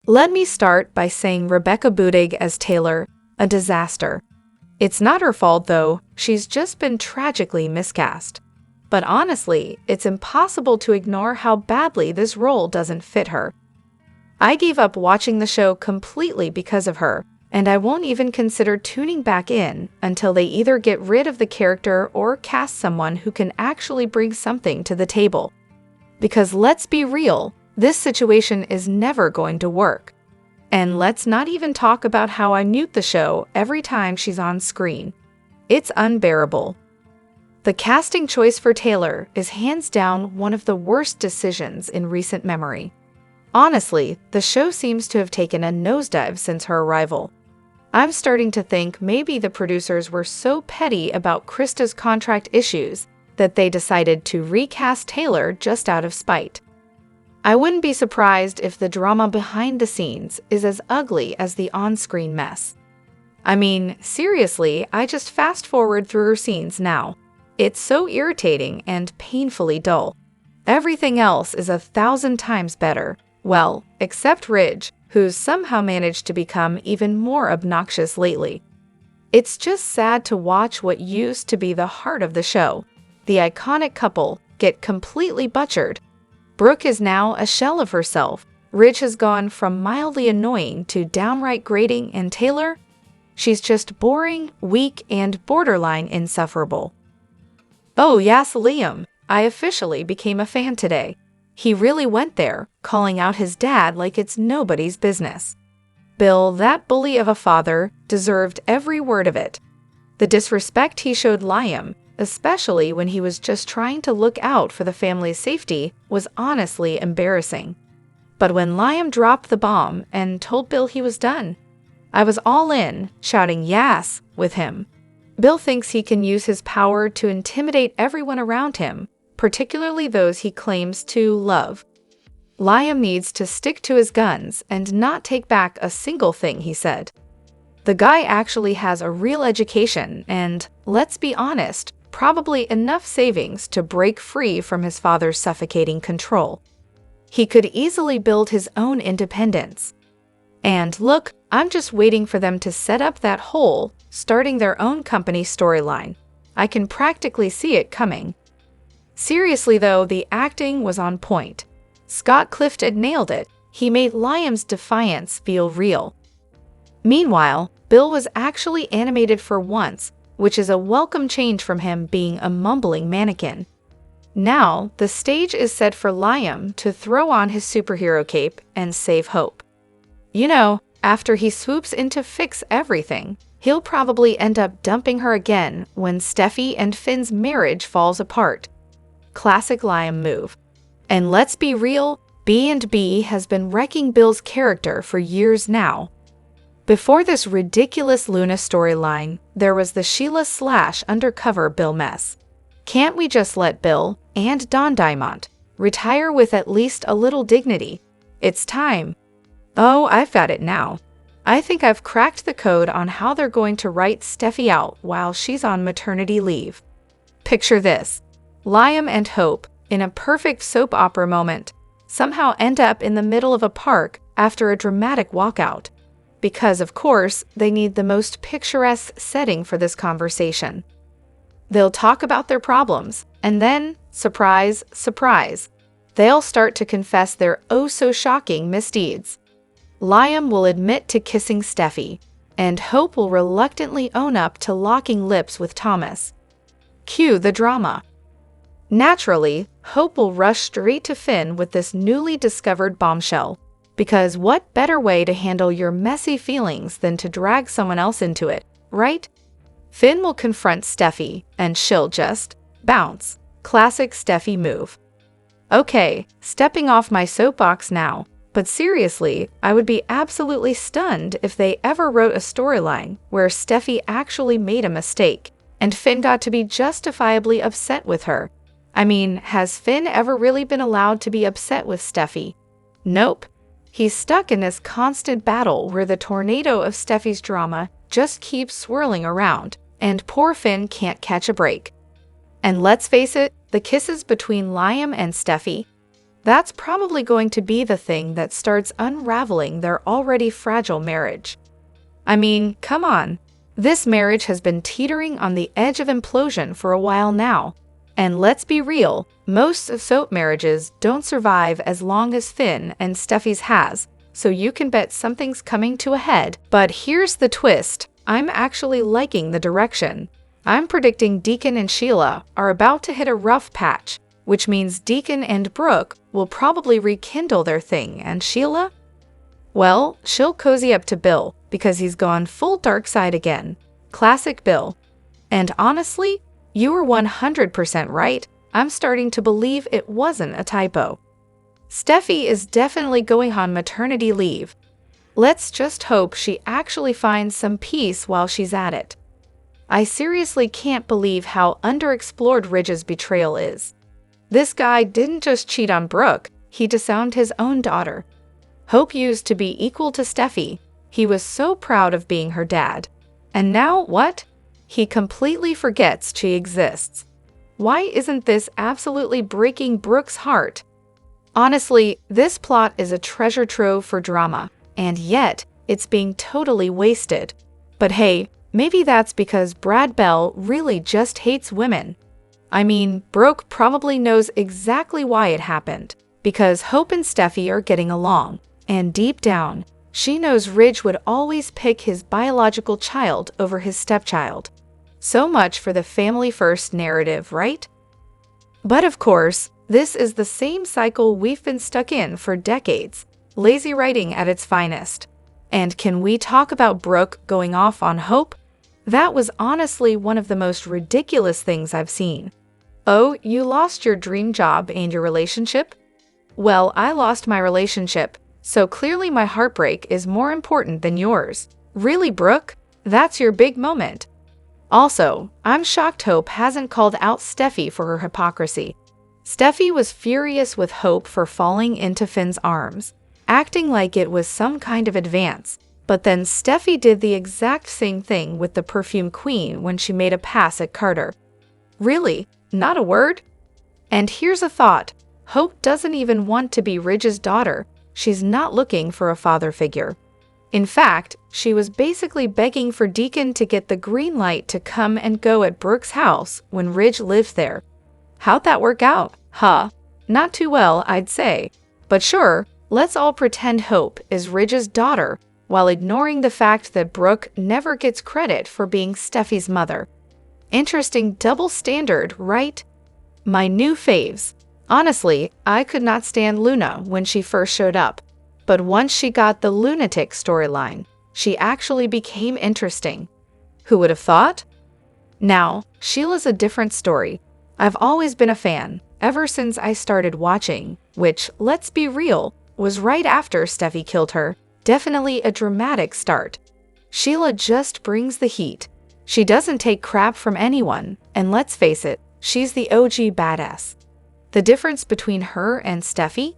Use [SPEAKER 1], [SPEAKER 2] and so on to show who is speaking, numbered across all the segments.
[SPEAKER 1] Let me start by saying Rebecca Budig as Taylor, a disaster. It's not her fault though, she's just been tragically miscast. But honestly, it's impossible to ignore how badly this role doesn't fit her. I gave up watching the show completely because of her, and I won't even consider tuning back in until they either get rid of the character or cast someone who can actually bring something to the table. Because let's be real, this situation is never going to work. And let's not even talk about how I mute the show every time she's on screen. It's unbearable. The casting choice for Taylor is hands down one of the worst decisions in recent memory. Honestly, the show seems to have taken a nosedive since her arrival. I'm starting to think maybe the producers were so petty about Krista's contract issues that they decided to recast Taylor just out of spite. I wouldn't be surprised if the drama behind the scenes is as ugly as the on-screen mess. I mean, seriously, I just fast-forward through her scenes now. It's so irritating and painfully dull. Everything else is 1,000 times better. Well, except Ridge, who's somehow managed to become even more obnoxious lately. It's just sad to watch what used to be the heart of the show, the iconic couple, get completely butchered. Brooke is now a shell of herself. Ridge has gone from mildly annoying to downright grating, and Taylor? She's just boring, weak, and borderline insufferable. Oh yes, Liam. I officially became a fan today. He really went there, calling out his dad like it's nobody's business. Bill, that bully of a father, deserved every word of it. The disrespect he showed Liam, especially when he was just trying to look out for the family's safety, was honestly embarrassing. But when Liam dropped the bomb and told Bill he was done, I was all in, shouting "Yes" with him. Bill thinks he can use his power to intimidate everyone around him, particularly those he claims to love. Liam needs to stick to his guns and not take back a single thing he said. The guy actually has a real education and, let's be honest, probably enough savings to break free from his father's suffocating control. He could easily build his own independence. And look, I'm just waiting for them to set up that whole, starting their own company storyline. I can practically see it coming. Seriously though, the acting was on point. Scott Clifton nailed it. He made Liam's defiance feel real. Meanwhile, Bill was actually animated for once, which is a welcome change from him being a mumbling mannequin. Now, the stage is set for Liam to throw on his superhero cape and save Hope. You know, after he swoops in to fix everything, he'll probably end up dumping her again when Steffi and Finn's marriage falls apart. Classic Liam move. And let's be real, B&B has been wrecking Bill's character for years now. Before this ridiculous Luna storyline, there was the Sheila / undercover Bill mess. Can't we just let Bill, and Don Diamond, retire with at least a little dignity? It's time. Oh, I've got it now. I think I've cracked the code on how they're going to write Steffi out while she's on maternity leave. Picture this. Liam and Hope, in a perfect soap opera moment, somehow end up in the middle of a park after a dramatic walkout. Because, of course, they need the most picturesque setting for this conversation. They'll talk about their problems, and then, surprise, surprise, they'll start to confess their oh-so-shocking misdeeds. Liam will admit to kissing Steffi, and Hope will reluctantly own up to locking lips with Thomas. Cue the drama. Naturally, Hope will rush straight to Finn with this newly discovered bombshell. Because what better way to handle your messy feelings than to drag someone else into it, right? Finn will confront Steffi, and she'll just bounce. Classic Steffi move. Okay, stepping off my soapbox now, but seriously, I would be absolutely stunned if they ever wrote a storyline where Steffi actually made a mistake, and Finn got to be justifiably upset with her. I mean, has Finn ever really been allowed to be upset with Steffi? Nope. He's stuck in this constant battle where the tornado of Steffi's drama just keeps swirling around, and poor Finn can't catch a break. And let's face it, the kisses between Liam and Steffi, That's probably going to be the thing that starts unraveling their already fragile marriage. I mean, come on. This marriage has been teetering on the edge of implosion for a while now. And let's be real, most soap marriages don't survive as long as Finn and Steffi's has, so you can bet something's coming to a head. But here's the twist. I'm actually liking the direction. I'm predicting Deacon and Sheila are about to hit a rough patch, which means Deacon and Brooke will probably rekindle their thing, and Sheila? Well, she'll cozy up to Bill because he's gone full dark side again. Classic Bill. And honestly, you were 100% right. I'm starting to believe it wasn't a typo. Steffi is definitely going on maternity leave. Let's just hope she actually finds some peace while she's at it. I seriously can't believe how underexplored Ridge's betrayal is. This guy didn't just cheat on Brooke, he disowned his own daughter. Hope used to be equal to Steffi. He was so proud of being her dad. And now what? He completely forgets she exists. Why isn't this absolutely breaking Brooke's heart? Honestly, this plot is a treasure trove for drama, and yet it's being totally wasted. But hey, maybe that's because Brad Bell really just hates women. I mean, Brooke probably knows exactly why it happened, because Hope and Steffi are getting along, and deep down, she knows Ridge would always pick his biological child over his stepchild. So much for the family-first narrative, right? But of course, this is the same cycle we've been stuck in for decades, lazy writing at its finest. And can we talk about Brooke going off on Hope? That was honestly one of the most ridiculous things I've seen. Oh, you lost your dream job and your relationship? Well, I lost my relationship, so clearly my heartbreak is more important than yours. Really, Brooke? That's your big moment. Also, I'm shocked Hope hasn't called out Steffi for her hypocrisy. Steffi was furious with Hope for falling into Finn's arms, acting like it was some kind of advance. But then Steffi did the exact same thing with the perfume queen when she made a pass at Carter. Really? Not a word? And here's a thought. Hope doesn't even want to be Ridge's daughter. She's not looking for a father figure. In fact, she was basically begging for Deacon to get the green light to come and go at Brooke's house when Ridge lived there. How'd that work out? Huh? Not too well, I'd say. But sure, let's all pretend Hope is Ridge's daughter while ignoring the fact that Brooke never gets credit for being Steffi's mother. Interesting double standard, right? My new faves. Honestly, I could not stand Luna when she first showed up. But once she got the lunatic storyline, she actually became interesting. Who would have thought? Now, Sheila's a different story. I've always been a fan, ever since I started watching, which, let's be real, was right after Steffi killed her. Definitely a dramatic start. Sheila just brings the heat. She doesn't take crap from anyone, and let's face it, she's the OG badass. The difference between her and Steffi?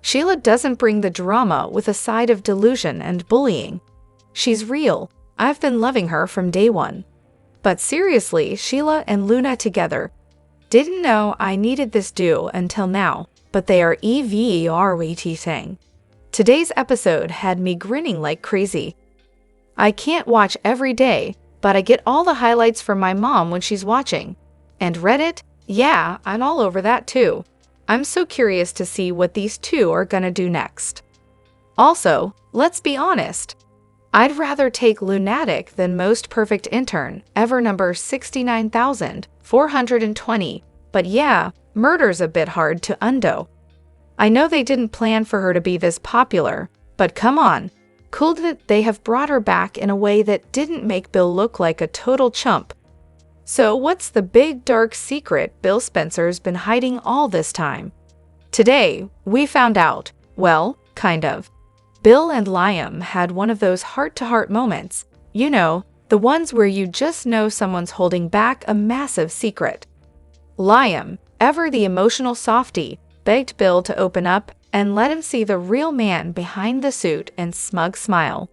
[SPEAKER 1] Sheila doesn't bring the drama with a side of delusion and bullying. She's real. I've been loving her from day one. But seriously, Sheila and Luna together. Didn't know I needed this duo until now, but they are everything. Today's episode had me grinning like crazy. I can't watch every day, but I get all the highlights from my mom when she's watching. And Reddit? Yeah, I'm all over that too. I'm so curious to see what these two are gonna do next. Also, let's be honest. I'd rather take Lunatic than Most Perfect Intern, ever number 69,420. But yeah, murder's a bit hard to undo. I know they didn't plan for her to be this popular, but come on. Cool that they have brought her back in a way that didn't make Bill look like a total chump. So what's the big dark secret Bill Spencer's been hiding all this time? Today, we found out. Well, kind of. Bill and Liam had one of those heart-to-heart moments. You know, the ones where you just know someone's holding back a massive secret. Liam, ever the emotional softie, begged Bill to open up and let him see the real man behind the suit and smug smile.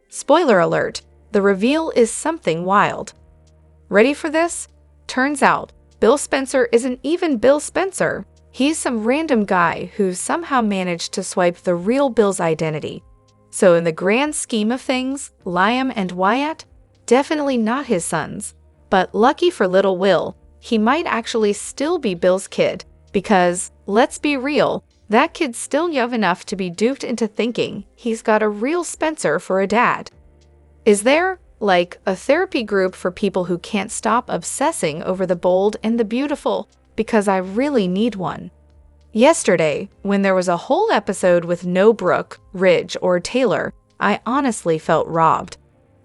[SPEAKER 1] Spoiler alert, the reveal is something wild. Ready for this? Turns out, Bill Spencer isn't even Bill Spencer. He's some random guy who somehow managed to swipe the real Bill's identity. So in the grand scheme of things, Liam and Wyatt, definitely not his sons. But lucky for little Will, he might actually still be Bill's kid, because, let's be real, that kid's still young enough to be duped into thinking he's got a real Spencer for a dad. Is there, like, a therapy group for people who can't stop obsessing over the bold and the beautiful? Because I really need one. Yesterday, when there was a whole episode with no Brooke, Ridge, or Taylor, I honestly felt robbed.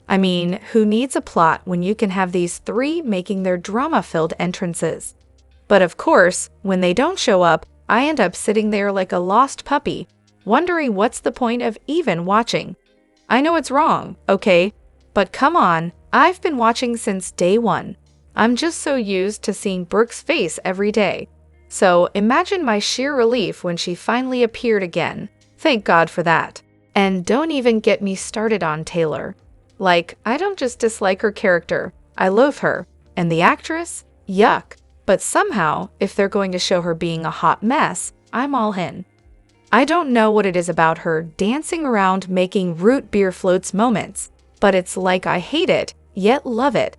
[SPEAKER 1] I mean, who needs a plot when you can have these three making their drama-filled entrances? But of course, when they don't show up, I end up sitting there like a lost puppy, wondering what's the point of even watching. I know it's wrong, okay? But come on, I've been watching since day one. I'm just so used to seeing Brooke's face every day. So imagine my sheer relief when she finally appeared again. Thank God for that. And don't even get me started on Taylor. Like, I don't just dislike her character, I loathe her. And the actress? Yuck. But somehow, if they're going to show her being a hot mess, I'm all in. I don't know what it is about her dancing around making root beer floats moments, but it's like I hate it, yet love it.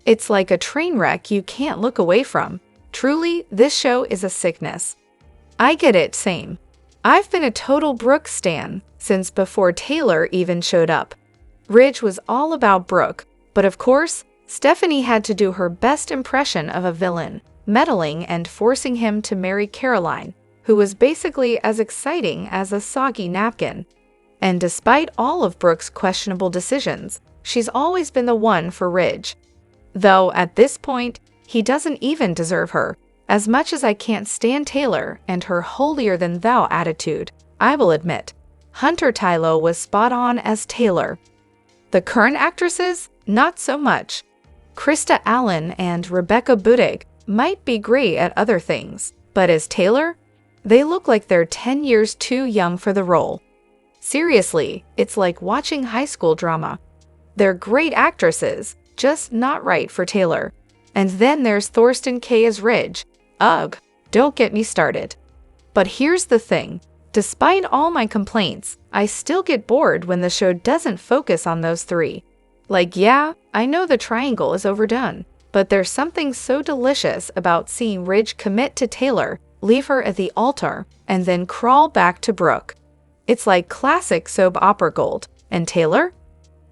[SPEAKER 1] It's like a train wreck you can't look away from. Truly, this show is a sickness. I get it, same. I've been a total Brooke stan since before Taylor even showed up. Ridge was all about Brooke, but of course, Stephanie had to do her best impression of a villain, meddling and forcing him to marry Caroline, who was basically as exciting as a soggy napkin. And despite all of Brooke's questionable decisions, she's always been the one for Ridge. Though at this point, he doesn't even deserve her. As much as I can't stand Taylor and her holier-than-thou attitude, I will admit, Hunter Tylo was spot on as Taylor. The current actresses, not so much. Krista Allen and Rebecca Budig might be great at other things, but as Taylor, they look like they're 10 years too young for the role. Seriously, it's like watching high school drama. They're great actresses, just not right for Taylor. And then there's Thorsten Kaye as Ridge. Ugh, don't get me started. But here's the thing. Despite all my complaints, I still get bored when the show doesn't focus on those three. Like, yeah, I know the triangle is overdone, but there's something so delicious about seeing Ridge commit to Taylor, leave her at the altar, and then crawl back to Brooke. It's like classic soap opera gold. And Taylor?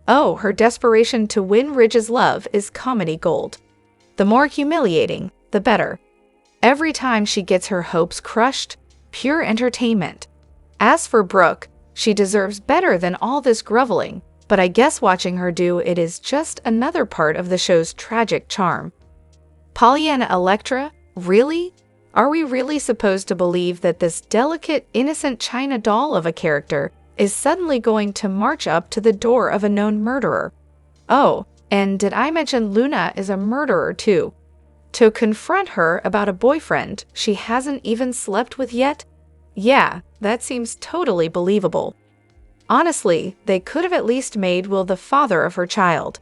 [SPEAKER 1] Oh, her desperation to win Ridge's love is comedy gold. The more humiliating, the better. Every time she gets her hopes crushed, pure entertainment. As for Brooke, she deserves better than all this groveling, but I guess watching her do it is just another part of the show's tragic charm. Pollyanna Electra? Really? Are we really supposed to believe that this delicate, innocent China doll of a character is suddenly going to march up to the door of a known murderer? Oh, and did I mention Luna is a murderer too? To confront her about a boyfriend she hasn't even slept with yet? Yeah, that seems totally believable. Honestly, they could have at least made Will the father of her child.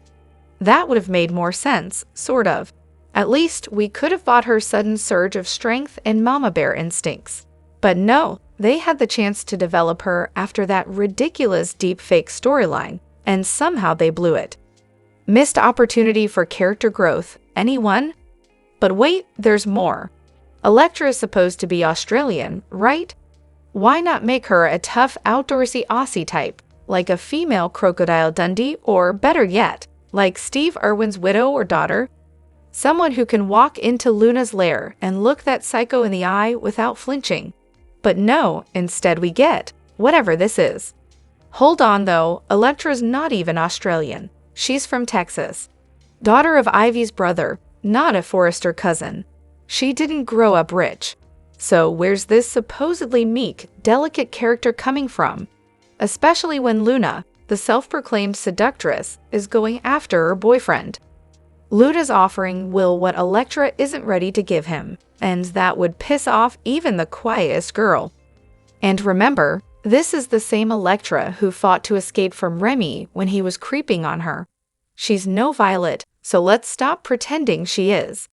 [SPEAKER 1] That would have made more sense, sort of. At least we could have bought her sudden surge of strength and mama bear instincts. But no, they had the chance to develop her after that ridiculous deepfake storyline, and somehow they blew it. Missed opportunity for character growth, anyone? But wait, there's more. Electra is supposed to be Australian, right? Why not make her a tough outdoorsy Aussie type, like a female Crocodile Dundee, or better yet, like Steve Irwin's widow or daughter? Someone who can walk into Luna's lair and look that psycho in the eye without flinching. But no, instead we get whatever this is. Hold on though, Electra's not even Australian. She's from Texas. Daughter of Ivy's brother, not a Forrester cousin. She didn't grow up rich. So where's this supposedly meek, delicate character coming from? Especially when Luna, the self-proclaimed seductress, is going after her boyfriend. Luna's offering Will what Electra isn't ready to give him, and that would piss off even the quietest girl. And remember, this is the same Electra who fought to escape from Remy when he was creeping on her. She's no Violet, so let's stop pretending she is.